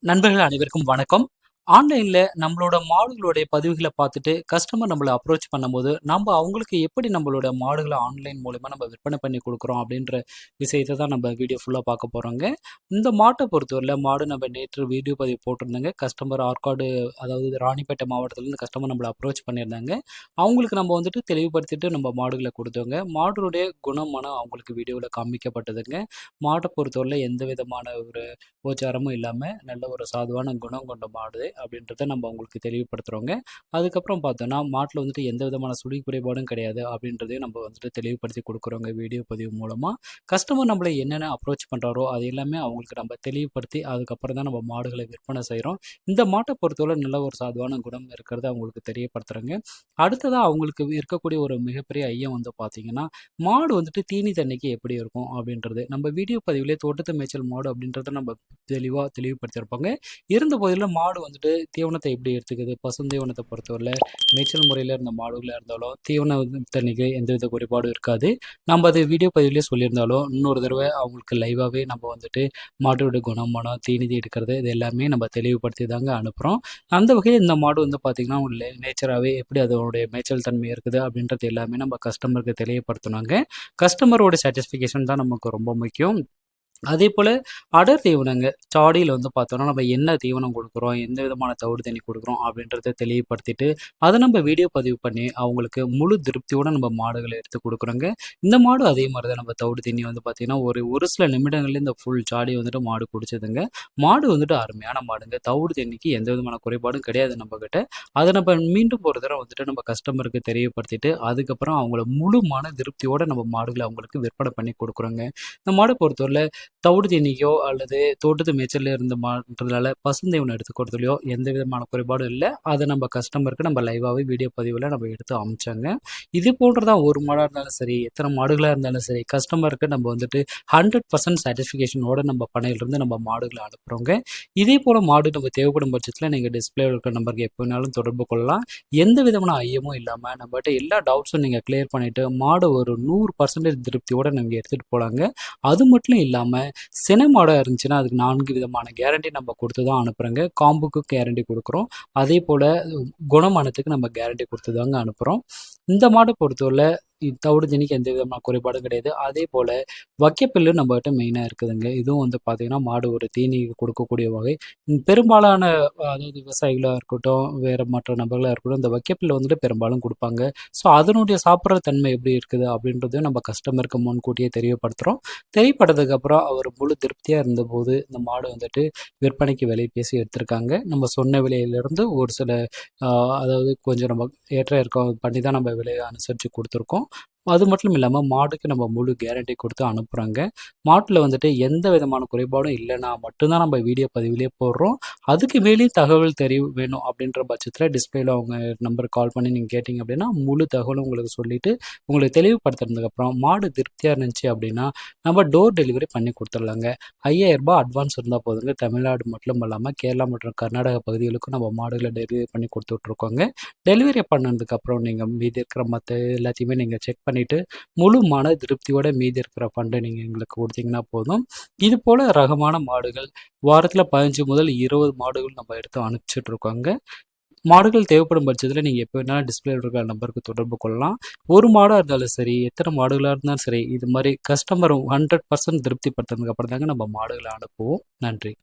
நண்பர்கள் அனைவருக்கும் வணக்கம். ஆன்லைன்ல நம்மளோட மாடுகளுடைய பதிவுகள பார்த்துட்டு, கஸ்டமர் நம்மள அப்ரோச் பண்ணும்போது, நம்ப அவங்களுக்கு எப்படி நம்மளோட மாடுகள ஆன்லைன் மூலியமா நம்ம விற்பனை பண்ணி குடுக்குறோம் அப்படின்ற விஷயத்த தான் நம்ம வீடியோ ஃபுல்லா பார்க்க போறோங்க. இந்த மாட்ட பொறுத்தவரையில மாடு நம்ம நேற்று வீடியோ பதிவு போட்டிருந்தோங்க. கஸ்டமர் ஆற்காடு அதாவது ராணிப்பேட்டை மாவட்டத்திலேருந்து கஸ்டமர் நம்மள அப்ரோச் பண்ணியிருந்தாங்க. அவங்களுக்கு நம்ம வந்துட்டு தெளிவுபடுத்திட்டு நம்ம மாடுகள குடுத்தோங்க. மாடுடைய குணம், மனம் அவங்களுக்கு வீடியோல காண்பிக்கப்பட்டதுங்க. மாட்ட பொறுத்தவரையில எந்த விதமான ஒரு உபச்சாரமும் இல்லாம, நல்ல ஒரு சாதுவான குணம் கொண்ட மாடு அப்படின்றத நம்ம அவங்களுக்கு தெளிவுபடுத்துறோங்க. அதுக்கப்புறம் பார்த்தோம்னா, மாட்ல வந்துட்டு எந்த விதமான சுழி குறைபாடும் கிடையாது அப்படின்றதையும் நம்ம வந்துட்டு தெளிவுபடுத்தி குடுக்குறோங்க வீடியோ பதிவு மூலமா. கஸ்டமர் நம்மள என்னென்ன அப்ரோச் பண்றாரோ, அது எல்லாமே அவங்களுக்கு நம்ம தெளிவுபடுத்தி, அதுக்கப்புறம் தான் நம்ம மாடுகள விற்பனை செய்றோம். இந்த மாட்ட பொறுத்தவரை நல்ல ஒரு சாதுவான குணம் இருக்கிறத அவங்களுக்கு தெரியப்படுத்துறோங்க. அடுத்ததா அவங்களுக்கு இருக்கக்கூடிய ஒரு மிகப்பெரிய ஐயம் வந்து பார்த்தீங்கன்னா, மாடு வந்துட்டு தீனி தண்ணிக்கு எப்படி இருக்கும் அப்படின்றது. நம்ம வீடியோ பதிவிலே தோட்டத்து மேய்ச்சல் மாடு அப்படின்றத நம்ம தெளிவுபடுத்தியிருப்பாங்க. இருந்த போதிலும் மாடு வந்துட்டு தீவனத்த எப்படி எடுத்துக்குது, பசுந்தீவனத்த பொறுத்தவரையில மேய்ச்சல் முறையில இருந்த மாடுகளா இருந்தாலும், தீவன தண்ணிக்கு எந்தவித குறைபாடும் இருக்காது. நம்ம அது வீடியோ பதிவிலே சொல்லியிருந்தாலும், இன்னொரு தடவ அவங்களுக்கு லைவாவே நம்ம வந்துட்டு மாட்டோட குணம், மனம், தீனிதி எடுக்கிறது இது எல்லாமே நம்ம தெளிவுபடுத்தி தாங்க அனுப்புறோம். அந்த வகையில் இந்த மாடு வந்து பார்த்தீங்கன்னா, நேச்சராவே எப்படி அதனுடைய மேய்ச்சல் தன்மை இருக்குது அப்படின்றது எல்லாமே நம்ம கஸ்டமருக்கு தெரியப்படுத்தணுங்க. கஸ்டமரோட சாட்டிஸ்ஃபிகேஷன் தான் நமக்கு ரொம்ப முக்கியம். அதேபோல அடர் தீவனங்க. சாடியில வந்து பார்த்தோம்னா, நம்ம என்ன தீவனம் குடுக்குறோம், எந்த விதமான தவிடு தண்ணி குடுக்குறோம் அப்படின்றத தெளிவுபடுத்திட்டு, அத நம்ம வீடியோ பதிவு பண்ணி, அவங்களுக்கு முழு திருப்தியோட நம்ம மாடுகள எடுத்து குடுக்குறோங்க. இந்த மாடும் அதே மாரி தான் நம்ம தவிடு தண்ணி வந்து பார்த்தீங்கன்னா, ஒரு சில நிமிடங்கள்ல இந்த ஃபுல் சாடி வந்துட்டு மாடு குடிச்சதுங்க. மாடு வந்துட்டு அருமையான மாடுங்க. தவிடு தண்ணிக்கு எந்த விதமான குறைபாடும் கிடையாது நம்பகிட்ட. அத நம்ம மீண்டும் ஒரு தடவ வந்துட்டு நம்ம கஸ்டமருக்கு தெரியப்படுத்திட்டு, அதுக்கப்புறம் அவங்கள முழு மன திருப்தியோட நம்ம மாடுகள அவங்களுக்கு விற்பனை பண்ணி குடுக்குறோங்க. இந்த மாட பொறுத்தவரையில தவிடு தீனிக்கோ அல்லது தோட்டத்து மேய்ச்சல்ல இருந்து மாட்றதுனால பசுந்தீவனம் எடுத்துக்கிறதுலயோ எந்த விதமான குறைபாடும் இல்ல. அத நம்ம கஸ்டமருக்கு நம்ம லைவாவே வீடியோ பதிவுல நம்ம எடுத்து அனுப்பிச்சோங்க. இது போன்று தான் ஒரு மாடா இருந்தாலும் சரி, எத்தனை மாடுகளா இருந்தாலும் சரி, கஸ்டமருக்கு நம்ம வந்துட்டு 100% சாட்டிஸ்ஃபிகேஷனோட நம்ம பண்ணையிலிருந்து நம்ம மாடுகள அனுப்புறோங்க. இதே போல மாடு நம்ம தேவைப்படும் பட்சத்தில நீங்க டிஸ்ப்ளேல இருக்கிற நம்பருக்கு எப்ப வேணாலும் தொடர்பு கொள்ளலாம். எந்த விதமான ஐயமும் இல்லாம நம்மட்ட எல்லா டவுட்ஸும் நீங்க கிளியர் பண்ணிட்டு, மாடு ஒரு 100% திருப்தியோட நீங்க எடுத்துட்டு போலாங்க. அது மட்டும் இல்லாம சினை மாடா இருந்துச்சுன்னா, அதுக்கு 4 விதமான கேரண்டி நம்ம குடுத்து தான் அனுப்புறோங்க. காம்புக்கு கேரண்டி குடுக்குறோம். அதேபோல குணமானத்துக்கு நம்ம கேரண்டி குடுத்து தாங்க அனுப்புறோம். இந்த மாட பொறுத்தவரைல தவிடு தண்ணிக்கு எந்த விதமான குறைபாடும் கிடையாது. அதேபோல வைக்கப்புல்லு நம்மகிட்ட மெயினா இருக்குதுங்க. இதுவும் வந்து பார்த்தீங்கன்னா, மாடு ஒரு தீனி கொடுக்கக்கூடிய வகை. பெரும்பாலான அதாவது விவசாயிகளா இருக்கட்டும், வேற மற்ற நபர்களா இருக்கட்டும், இந்த வைக்கப்புல்ல வந்துட்டு பெரும்பாலும் குடுப்பாங்க. ஸோ, அதனுடைய சாப்பிடுற தன்மை எப்படி இருக்குது அப்படின்றதையும் நம்ம கஸ்டமருக்கு முன்கூட்டியே தெரியப்படுத்துறோம். தெரியப்பட்டதுக்கப்புறம் அவர் முழு திருப்தியா இருந்தபோது, இந்த மாடு வந்துட்டு விற்பனைக்கு விலை பேசி எடுத்திருக்காங்க. நம்ம சொன்ன விலையிலிருந்து ஒரு சில அ அதாவது கொஞ்சம் நம்ம ஏற்ற இறக்கம் பண்ணி தான் நம்ம விலைய அனுசரிச்சு குடுத்துருக்கோம். அது மட்டும் இல்லாம மாடுக்கு நம்ம முழு கேரண்டி குடுத்து அனுப்புறோங்க. மாட்டுல வந்துட்டு எந்த விதமான குறைபாடும் இல்லன்னா மட்டும் தான் நம்ம வீடியோ பதிவிலேயே போடுறோம். அதுக்கு மேலேயும் தகவல் வேணும் அப்படின்ற பட்சத்தில டிஸ்ப்ளேல அவங்க நம்பருக்கு கால் பண்ணி நீங்க கேட்டீங்க அப்படின்னா, முழு தகவலும் உங்களுக்கு சொல்லிட்டு, உங்களுக்கு தெளிவுபடுத்துனதுக்கப்புறம் மாடு திருப்தியா இருந்துச்சு அப்படின்னா, நம்ம டோர் டெலிவரி பண்ணி குடுத்துடலாங்க. ரூ. 5000 அட்வான்ஸ் இருந்தா போதுங்க. தமிழ்நாடு மட்டும் இல்லாம கேரளா மற்றும் கர்நாடகா பகுதிகளுக்கும் நம்ம மாடுகள டெலிவரி பண்ணி குடுத்துட்ருக்கோங்க. டெலிவரி பண்ணதுக்கப்புறம் நீங்க மீதி இருக்கிற மத்த எல்லாத்தையுமே நீங்க செக் பண்ணிட்டு, முழு மன திருப்தியோட மீதி இருக்கிற ஃபண்ட நீங்க எங்களுக்கு குடுத்தீங்கன்னா போதும். இது போல ரகமான மாடுகள் வாரத்தில 15 முதல் 20 மாடுகள் நம்ம எடுத்து அனுப்பிச்சுட்ருக்கோங்க. மாடுகள் தேவைப்படும் பட்சத்தில நீங்க எப்ப வேணாலும் டிஸ்ப்ளேல இருக்கிற நம்பருக்கு தொடர்பு கொள்ளலாம். ஒரு மாடா இருந்தாலும் சரி, எத்தனை மாடுகளா இருந்தாலும் சரி, இது மாரி கஸ்டமர் 100% திருப்தி படுத்துனதுக்கு அப்புறம் தாங்க நம்ம மாடுகள அனுப்புவோம். நன்றி.